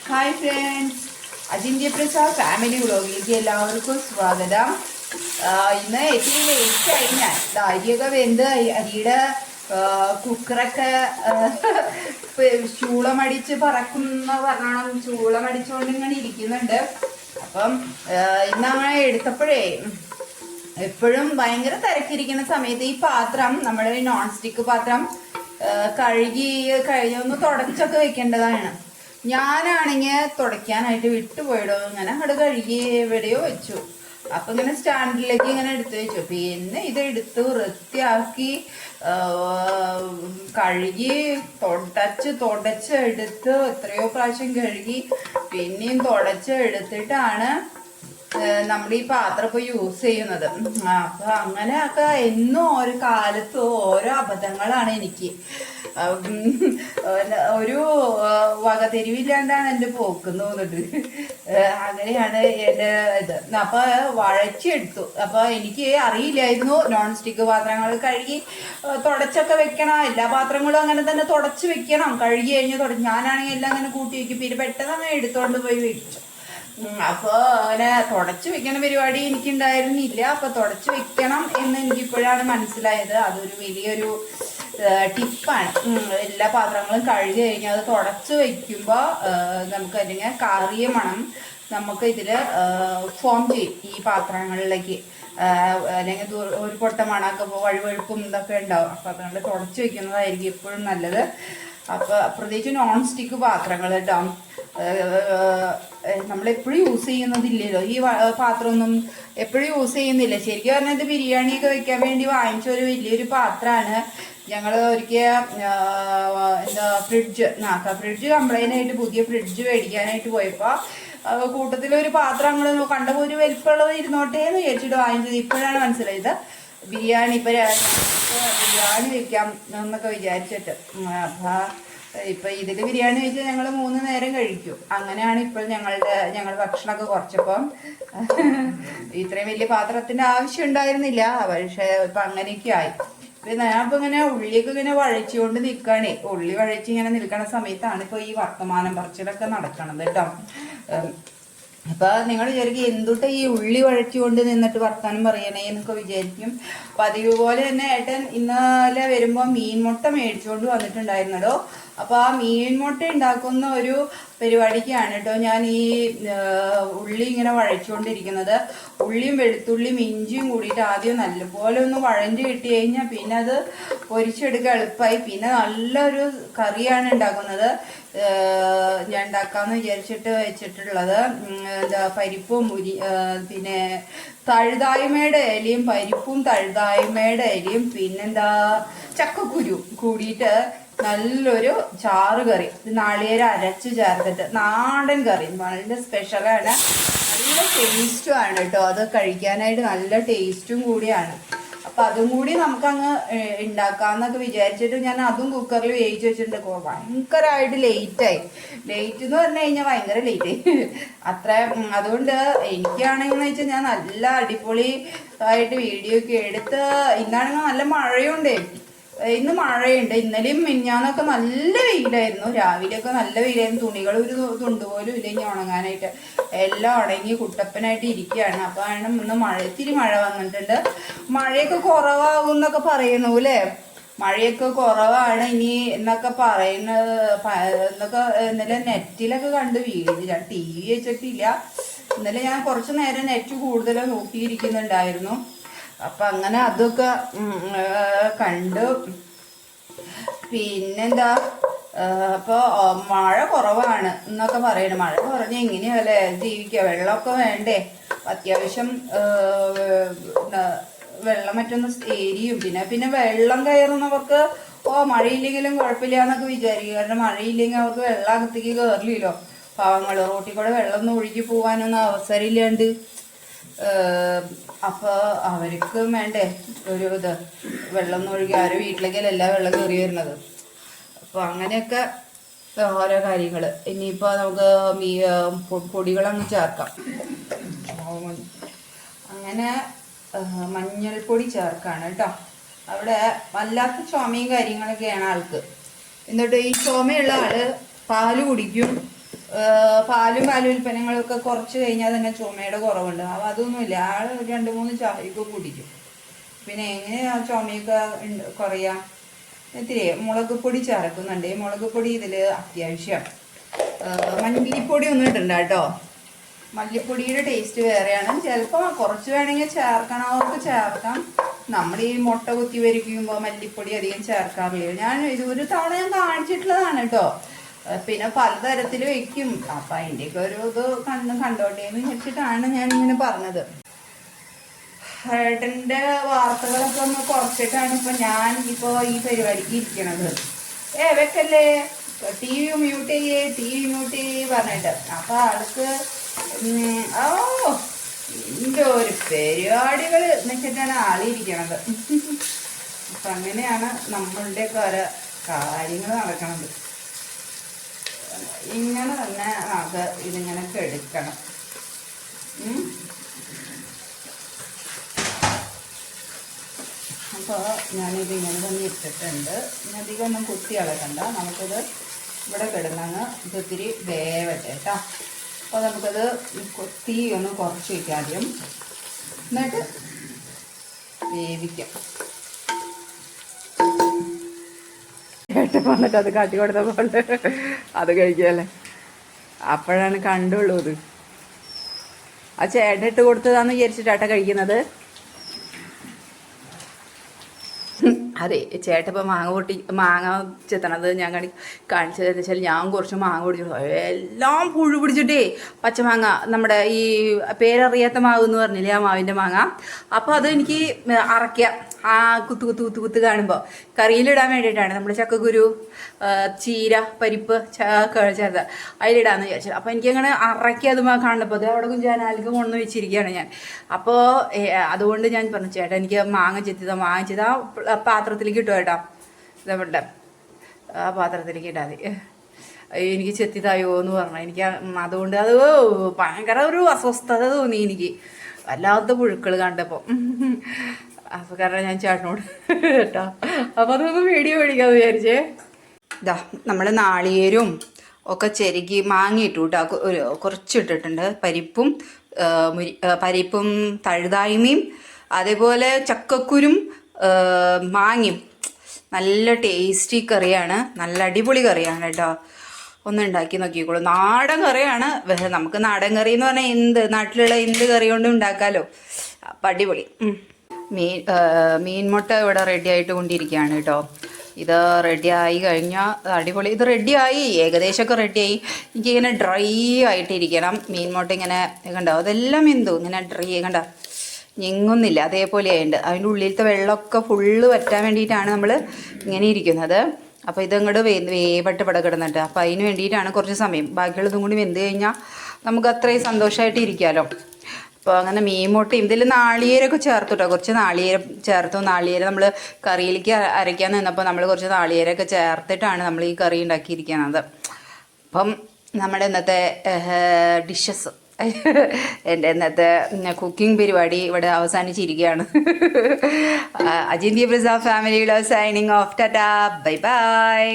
Hi friends, അജിന്ത്യ Prasad family വ്ളോഗിലേക്ക് എല്ലാവർക്കും സ്വാഗതം. ഇന്ന് ഏറ്റവും ലേറ്റായി ഞാൻ അരിയൊക്കെ വെന്ത് അരിയുടെ കുക്കറൊക്കെ ചൂളമടിച്ച് പറക്കുന്ന പറഞ്ഞോണം ചൂളമടിച്ചുകൊണ്ട് ഇങ്ങനെ ഇരിക്കുന്നുണ്ട്. അപ്പം ഇന്നങ്ങനെ എടുത്തപ്പോഴേ എപ്പോഴും ഭയങ്കര തിരക്കിരിക്കുന്ന സമയത്ത് ഈ പാത്രം, നമ്മുടെ നോൺ സ്റ്റിക്ക് പാത്രം കഴുകി കഴിഞ്ഞൊന്ന് തുടച്ചൊക്കെ വെക്കേണ്ടതാണ്. ഞാനാണെങ്കിൽ തുടയ്ക്കാനായിട്ട് വിട്ടുപോയിടോ, ഇങ്ങനെ അങ്ങോട്ട് കഴുകി എവിടെയോ വെച്ചു. അപ്പൊ ഇങ്ങനെ സ്റ്റാൻഡിലേക്ക് ഇങ്ങനെ എടുത്തു വെച്ചു. പിന്നെ ഇത് എടുത്ത് വൃത്തിയാക്കി കഴുകി തുടച്ച് എടുത്ത് എത്രയോ പ്രാവശ്യം കഴുകി പിന്നെയും തുടച്ച് എടുത്തിട്ടാണ് നമ്മൾ ഈ പാത്രം ഇപ്പൊ യൂസ് ചെയ്യുന്നത്. അപ്പൊ അങ്ങനെയൊക്കെ എന്നും ഓരോ കാലത്തും ഓരോ അബദ്ധങ്ങളാണ് എനിക്ക്. ഒരു വകതിരിവില്ലാണ്ടാണ് എൻ്റെ പോക്കെന്ന് തോന്നിട്ട്. അങ്ങനെയാണ് എൻ്റെ ഇത്. അപ്പൊ വഴച്ചെടുത്തു. അപ്പൊ എനിക്ക് അറിയില്ലായിരുന്നു നോൺ സ്റ്റിക്ക് പാത്രങ്ങൾ കഴുകി തുടച്ചൊക്കെ വെക്കണം. എല്ലാ പാത്രങ്ങളും അങ്ങനെ തന്നെ തുടച്ച് വെക്കണം. കഴുകി കഴിഞ്ഞ് ഞാനാണെങ്കിൽ എല്ലാം അങ്ങനെ കൂട്ടി വെക്കും. പിന്നെ പെട്ടെന്ന് അങ്ങനെ എടുത്തോണ്ട് പോയി വെച്ചു. അപ്പോൾ അങ്ങനെ തുടച്ച് വെക്കണ പരിപാടി എനിക്കുണ്ടായിരുന്നില്ല. അപ്പൊ തുടച്ച് വെക്കണം എന്ന് എനിക്കിപ്പോഴാണ് മനസ്സിലായത്. അതൊരു വലിയൊരു ടിപ്പാണ്. എല്ലാ പാത്രങ്ങളും കഴുകി കഴിഞ്ഞാൽ അത് തുടച്ച് വെക്കുമ്പോൾ നമുക്ക് അല്ലെങ്കിൽ കറിയ മണം നമുക്ക് ഇതില് ഫോം ചെയ്യും ഈ പാത്രങ്ങളിലേക്ക്. അല്ലെങ്കിൽ ഒരു പൊട്ട മണമൊക്കെ വഴുവഴുപ്പും ഇതൊക്കെ ഉണ്ടാവും. അപ്പൊ അതുകൊണ്ട് തുടച്ച് വെക്കുന്നതായിരിക്കും എപ്പോഴും നല്ലത്. അപ്പൊ പ്രത്യേകിച്ച് നോൺ സ്റ്റിക്ക് പാത്രങ്ങൾ കേട്ടോ, നമ്മളെപ്പോഴും യൂസ് ചെയ്യുന്നതില്ലല്ലോ. ഈ പാത്രമൊന്നും എപ്പോഴും യൂസ് ചെയ്യുന്നില്ല. ശരിക്കും പറഞ്ഞാൽ ഇത് ബിരിയാണിയൊക്കെ വെക്കാൻ വേണ്ടി വാങ്ങിച്ച ഒരു വലിയൊരു പാത്രമാണ്. ഞങ്ങൾ ഒരിക്കൽ ഫ്രിഡ്ജ് കംപ്ലൈന്റ് ആയിട്ട് പുതിയ ഫ്രിഡ്ജ് മേടിക്കാനായിട്ട് പോയപ്പോൾ കൂട്ടത്തിലൊരു പാത്രം അങ്ങോട്ട് കണ്ടപ്പോൾ ഒരു വലിപ്പമുള്ളത് ഇരുന്നോട്ടേ എന്ന് വിചാരിച്ചിട്ട് വാങ്ങിച്ചത്. ഇപ്പോഴാണ് മനസ്സിലായത് ബിരിയാണി ബിരിയാണി വെക്കാം എന്നൊക്കെ വിചാരിച്ചിട്ട്. അപ്പൊ ഇപ്പൊ ഇതില് ബിരിയാണി വെച്ചാൽ ഞങ്ങൾ 3 നേരം കഴിക്കും. അങ്ങനെയാണ് ഇപ്പോൾ ഞങ്ങൾ ഭക്ഷണമൊക്കെ കുറച്ചപ്പം ഇത്രയും വലിയ പാത്രത്തിന്റെ ആവശ്യം ഉണ്ടായിരുന്നില്ല. പക്ഷെ ഇപ്പൊ അങ്ങനെയൊക്കെ ആയി. പിന്നെ ഞാനിപ്പോ ഇങ്ങനെ ഉള്ളിയൊക്കെ ഇങ്ങനെ വഴച്ചുകൊണ്ട് നിൽക്കുകയാണേ. ഉള്ളി വഴച്ച് ഇങ്ങനെ നിൽക്കണ സമയത്താണ് ഇപ്പൊ ഈ വർത്തമാനം പറച്ചിലൊക്കെ നടക്കണത് കേട്ടോ. അപ്പൊ നിങ്ങൾ വിചാരിക്കും എന്തുട്ട് ഈ ഉള്ളി വഴച്ചുകൊണ്ട് നിന്നിട്ട് വർത്താനം പറയണേ എന്നൊക്കെ വിചാരിക്കും. പതിവ് പോലെ തന്നെ ഏട്ടൻ ഇന്നലെ വരുമ്പോ മീൻ മുട്ട മേടിച്ചുകൊണ്ട് വന്നിട്ടുണ്ടായിരുന്നല്ലോ. അപ്പൊ ആ മീൻ മുട്ട ഉണ്ടാക്കുന്ന ഒരു പരിപാടിക്കാണ് കേട്ടോ ഞാൻ ഈ ഉള്ളി ഇങ്ങനെ വഴച്ചുകൊണ്ടിരിക്കുന്നത്. ഉള്ളിയും വെളുത്തുള്ളിയും ഇഞ്ചിയും കൂടിയിട്ട് ആദ്യം നല്ലപോലെ ഒന്ന് വഴഞ്ഞ് കിട്ടി കഴിഞ്ഞാൽ പിന്നെ അത് പൊരിച്ചെടുക്കാൻ എളുപ്പമായി. പിന്നെ നല്ലൊരു കറിയാണ് ഉണ്ടാക്കുന്നത്. ഞാൻ ഉണ്ടാക്കാന്ന് വിചാരിച്ചിട്ട് വെച്ചിട്ടുള്ളത് പരിപ്പും പിന്നെ തഴുതായ്മയുടെ ഇലയും പരിപ്പും തഴുതായ്മയുടെ ഇലയും പിന്നെന്താ ചക്കക്കുരു കൂടിയിട്ട് നല്ലൊരു ചാറ് കറി, നാളികേരം അരച്ച് ചേർത്തിട്ട് നാടൻ കറി, വളരെ സ്പെഷ്യലാണ്. നല്ല ടേസ്റ്റും ആണ് കേട്ടോ. അത് കഴിക്കാനായിട്ട് നല്ല ടേസ്റ്റും കൂടിയാണ്. അപ്പൊ അതും കൂടി നമുക്കങ്ങ് ഉണ്ടാക്കാന്നൊക്കെ വിചാരിച്ചിട്ട് ഞാൻ അതും കുക്കറിൽ വേവിച്ച് വെച്ചിട്ടുണ്ട്. ഭയങ്കരമായിട്ട് ലേറ്റ് എന്ന് പറഞ്ഞു കഴിഞ്ഞാൽ ഭയങ്കര ലേറ്റായി അത്ര. അതുകൊണ്ട് എനിക്കാണെന്ന് വെച്ചാൽ ഞാൻ നല്ല അടിപൊളി ആയിട്ട് വീഡിയോ ഒക്കെ എടുത്ത്, ഇന്നാണെങ്കിൽ നല്ല മഴയുണ്ടേ. ഇന്ന് മഴയുണ്ട്. ഇന്നലെയും മിഞ്ഞാന്നൊക്കെ നല്ല വെയിലായിരുന്നു. രാവിലെയൊക്കെ നല്ല വെയിലായിരുന്നു. തുണികൾ ഒരു തുണ്ട് പോലും ഇല്ല ഇനി ഉണങ്ങാനായിട്ട്. എല്ലാം ഉണങ്ങി കുട്ടപ്പനായിട്ട് ഇരിക്കുകയാണ്. അപ്പൊ ഇന്ന് ഇത്തിരി മഴ വന്നിട്ടുണ്ട്. മഴയൊക്കെ കുറവാകും എന്നൊക്കെ പറയുന്നു അല്ലേ. മഴയൊക്കെ കുറവാണ് ഇനി എന്നൊക്കെ പറയുന്നത് എന്നൊക്കെ ഇന്നലെ നെറ്റിലൊക്കെ കണ്ട് വീഴുന്നില്ല. TV വെച്ചിട്ടില്ല. ഇന്നലെ ഞാൻ കുറച്ചു നേരം നെറ്റ് കൂടുതൽ നോക്കിയിരിക്കുന്നുണ്ടായിരുന്നു. അപ്പൊ അങ്ങനെ അതൊക്കെ കണ്ടു. പിന്നെന്താ അപ്പൊ മഴ കുറവാണ് എന്നൊക്കെ പറയണം. മഴ കുറഞ്ഞ എങ്ങനെയല്ലേ ജീവിക്കുക? വെള്ളമൊക്കെ വേണ്ടേ? അത്യാവശ്യം വെള്ളം മറ്റൊന്ന് ഏരിയും പിന്നെ വെള്ളം കയറുന്നവർക്ക് മഴയില്ലെങ്കിലും കുഴപ്പമില്ല എന്നൊക്കെ വിചാരിക്കും. കാരണം മഴയില്ലെങ്കിൽ അവർക്ക് വെള്ളം അകത്തേക്ക് കയറില്ലല്ലോ. പാവങ്ങള് റോട്ടിൽ കൂടെ വെള്ളം ഒന്നും ഒഴുകി പോകാനൊന്നും അവസരമില്ലാണ്ട്. അപ്പൊ അവർക്ക് വേണ്ടേ ഒരു ഇത് വെള്ളം ഒഴുകി ആരും വീട്ടിലേക്കല്ല എല്ലാ വെള്ളം കയറി വരുന്നത്. അപ്പൊ അങ്ങനെയൊക്കെ ഓരോ കാര്യങ്ങള്. ഇനിയിപ്പോ നമുക്ക് പൊടികളങ്ങ് ചേർക്കാം. അങ്ങനെ മഞ്ഞൾപ്പൊടി ചേർക്കാണ് കേട്ടോ. അവിടെ വല്ലാത്ത ചുമയും കാര്യങ്ങളൊക്കെയാണ് ആൾക്ക്. എന്നിട്ട് ഈ ചുമയുള്ള ആള് പാല് കുടിക്കും, പാലും പാലുൽപ്പന്നങ്ങളൊക്കെ കുറച്ച് കഴിഞ്ഞാൽ തന്നെ ചുമയുടെ കുറവുണ്ട്. അപ്പോൾ അതൊന്നുമില്ല, ആൾ 2-3 ചായയൊക്കെ കുടിക്കും. പിന്നെ എങ്ങനെയാ ചുമയൊക്കെ കുറയാ? ഇത്തിരി മുളക് പൊടി ചേർക്കുന്നുണ്ട്. മുളക് പൊടി ഇതിൽ അത്യാവശ്യം. മല്ലിപ്പൊടി ഒന്നും ഇടണ്ട കേട്ടോ, മല്ലിപ്പൊടിയുടെ ടേസ്റ്റ് വേറെയാണ്. ചിലപ്പോൾ കുറച്ച് വേണമെങ്കിൽ ചേർക്കണവർക്ക് ചേർക്കാം. നമ്മൾ ഈ മുട്ട കുത്തി വരിക്കുമ്പോൾ മല്ലിപ്പൊടി അധികം ചേർക്കാറില്ല. ഞാൻ ഇത് ഒരു തവണ ഞാൻ കാണിച്ചിട്ടുള്ളതാണ് കേട്ടോ. പിന്നെ പലതരത്തിൽ വയ്ക്കും. അപ്പം അതിൻ്റെയൊക്കെ ഒരു ഇത് കണ്ടോട്ടെ എന്ന് വെച്ചിട്ടാണ് ഞാനിങ്ങനെ പറഞ്ഞത്. ഏട്ടൻ്റെ വാർത്തകളൊക്കെ ഒന്ന് കുറച്ചിട്ടാണ് ഇപ്പം ഞാൻ ഇപ്പോൾ ഈ പരിപാടിക്ക് ഇരിക്കണത്. വെക്കല്ലേ, ടി വി മ്യൂട്ട് ചെയ്യേ പറഞ്ഞിട്ട്. അപ്പം ആൾക്ക് ഇതിൻ്റെ ഒരു പരിപാടികൾ വെച്ചിട്ടാണ് ആളിരിക്കണത്. അപ്പം അങ്ങനെയാണ് നമ്മളുടെയൊക്കെ ഓരോ കാര്യങ്ങൾ നടക്കണത്. ഇങ്ങനെ തന്നെ അത് ഇതിങ്ങനെ കെടുക്കണം. അപ്പോൾ ഞാനിത് ഇങ്ങനെ തന്നെ ഇട്ടിട്ടുണ്ട്. ഇനി അധികം ഒന്നും കുത്തി ഇളക്കണ്ട, നമുക്കിത് ഇവിടെ കിടന്നങ്ങ് ഇതൊത്തിരി വേവട്ടെ കേട്ടോ. അപ്പോൾ നമുക്കത് തീ ഒന്ന് കുറച്ച് വയ്ക്കാം ആദ്യം, എന്നിട്ട് വേവിക്കാം. ഏട്ടൻ വന്നിട്ട് അത് കാട്ടി കൊടുത്തപ്പോൾ അത് കഴിക്കാല്ലേ, അപ്പോഴാണ് കണ്ടുള്ളൂ. ഇത് ആ ചേട്ടൻ ഇട്ട് കൊടുത്തതാന്ന് വിചാരിച്ചിട്ടാട്ട കഴിക്കുന്നത്. അതെ, ചേട്ടപ്പോൾ മാങ്ങ ചെത്തണത് ഞാൻ കാണിച്ചതെന്ന് വെച്ചാൽ ഞാൻ കുറച്ച് മാങ്ങ പൊടിച്ചു, എല്ലാം പുഴു പിടിച്ചിട്ടേ. പച്ചമാങ്ങ, നമ്മുടെ ഈ പേരറിയാത്ത മാവ് എന്ന് പറഞ്ഞില്ലേ, ആ മാവിൻ്റെ മാങ്ങ. അപ്പോൾ അത് എനിക്ക് അറയ്ക്കാം, ആ കുത്ത് കാണുമ്പോൾ കറിയിലിടാൻ വേണ്ടിയിട്ടാണ്. നമ്മുടെ ചക്കക്കുരു, ചീര, പരിപ്പ് ചേർത്ത് അതിലിടാമെന്ന് വിചാരിച്ചത്. അപ്പോൾ എനിക്കങ്ങനെ അറയ്ക്കാത് കാണുമ്പോൾ അത് അവിടെ കുഞ്ചാനാലിക്ക് കൊണ്ടു വെച്ചിരിക്കുകയാണ് ഞാൻ. അപ്പോൾ അതുകൊണ്ട് ഞാൻ പറഞ്ഞു, ചേട്ടാ എനിക്ക് മാങ്ങ ചെത്തിയതാ ആ പാത്രത്തിലേക്ക് ഇട്ടു കേട്ടോ. ഇതവിടെ ആ പാത്രത്തിലേക്ക് ഇട്ടാൽ മതി. എനിക്ക് ചെത്തിയതായോ എന്ന് പറഞ്ഞു. എനിക്ക് അതുകൊണ്ട് അത് ഭയങ്കര ഒരു അസ്വസ്ഥത തോന്നി എനിക്ക്, വല്ലാത്ത പുഴുക്കൾ കണ്ടപ്പോൾ. അപ്പോൾ കാരണം ഞാൻ ചേട്ടനോട് കേട്ടോ, അപ്പോൾ അതൊന്ന് വീഡിയോ മേടിക്കാമെന്ന് വിചാരിച്ചേ. ഇതാ നമ്മൾ നാളികേരും ഒക്കെ ചെരുകി മാങ്ങിയിട്ടു കേട്ടോ, കുറച്ചിട്ടിട്ടുണ്ട്. പരിപ്പും തഴുതായ്മയും അതേപോലെ ചക്കക്കുരും മാങ്ങയും. നല്ല ടേസ്റ്റി കറിയാണ്, നല്ല അടിപൊളി കറിയാണ് കേട്ടോ. ഒന്ന് ഉണ്ടാക്കി നോക്കിക്കോളൂ. നാടൻ കറിയാണ്. നമുക്ക് നാടൻ കറി എന്ന് പറഞ്ഞാൽ നാട്ടിലുള്ള എന്ത് കറി കൊണ്ടും ഉണ്ടാക്കാമല്ലോ. അപ്പം അടിപൊളി. മീൻ മുട്ട ഇവിടെ റെഡി ആയിട്ട് കൊണ്ടിരിക്കുകയാണ് കേട്ടോ. ഇത് റെഡിയായി കഴിഞ്ഞാൽ അടിപൊളി. ഇത് റെഡിയായി, ഏകദേശമൊക്കെ റെഡിയായി. എനിക്കിങ്ങനെ ഡ്രൈ ആയിട്ടിരിക്കണം. മീൻ മുട്ട ഇങ്ങനെ കണ്ടോ, അതെല്ലാം എന്തോ ഇങ്ങനെ ഡ്രൈ കണ്ടോ, ഞെങ്ങുന്നില്ല, അതേപോലെ ആയിട്ടുണ്ട്. അതിൻ്റെ ഉള്ളിലത്തെ വെള്ളമൊക്കെ ഫുള്ള് വറ്റാൻ വേണ്ടിയിട്ടാണ് നമ്മൾ ഇങ്ങനെ ഇരിക്കുന്നത്. അപ്പോൾ ഇതങ്ങോട്ട് വേവട്ട് ഇവിടെ കിടന്നിട്ട്. അപ്പോൾ അതിന് വേണ്ടിയിട്ടാണ് കുറച്ച് സമയം. ബാക്കിയുള്ളതും കൂടി വെന്ത് കഴിഞ്ഞാൽ നമുക്ക് അത്രയും സന്തോഷമായിട്ട് ഇരിക്കാമല്ലോ. അപ്പോൾ അങ്ങനെ മീൻ മുട്ടയും ഇതിൽ നാളികേരമൊക്കെ ചേർത്തു കേട്ടോ. കുറച്ച് നാളികേരം ചേർത്തു. നാളികേരം നമ്മൾ കറിയിലേക്ക് അരയ്ക്കാൻ നിന്നപ്പോൾ നമ്മൾ കുറച്ച് നാളികേരമൊക്കെ ചേർത്തിട്ടാണ് നമ്മൾ ഈ കറി ഉണ്ടാക്കിയിരിക്കുന്നത്. അപ്പം നമ്മുടെ ഇന്നത്തെ ഡിഷസ്, എൻ്റെ ഇന്നത്തെ കുക്കിംഗ് പരിപാടി ഇവിടെ അവസാനിച്ചിരിക്കുകയാണ്. അജിന്ത്യ Prasad family signing off. Tata, bye by.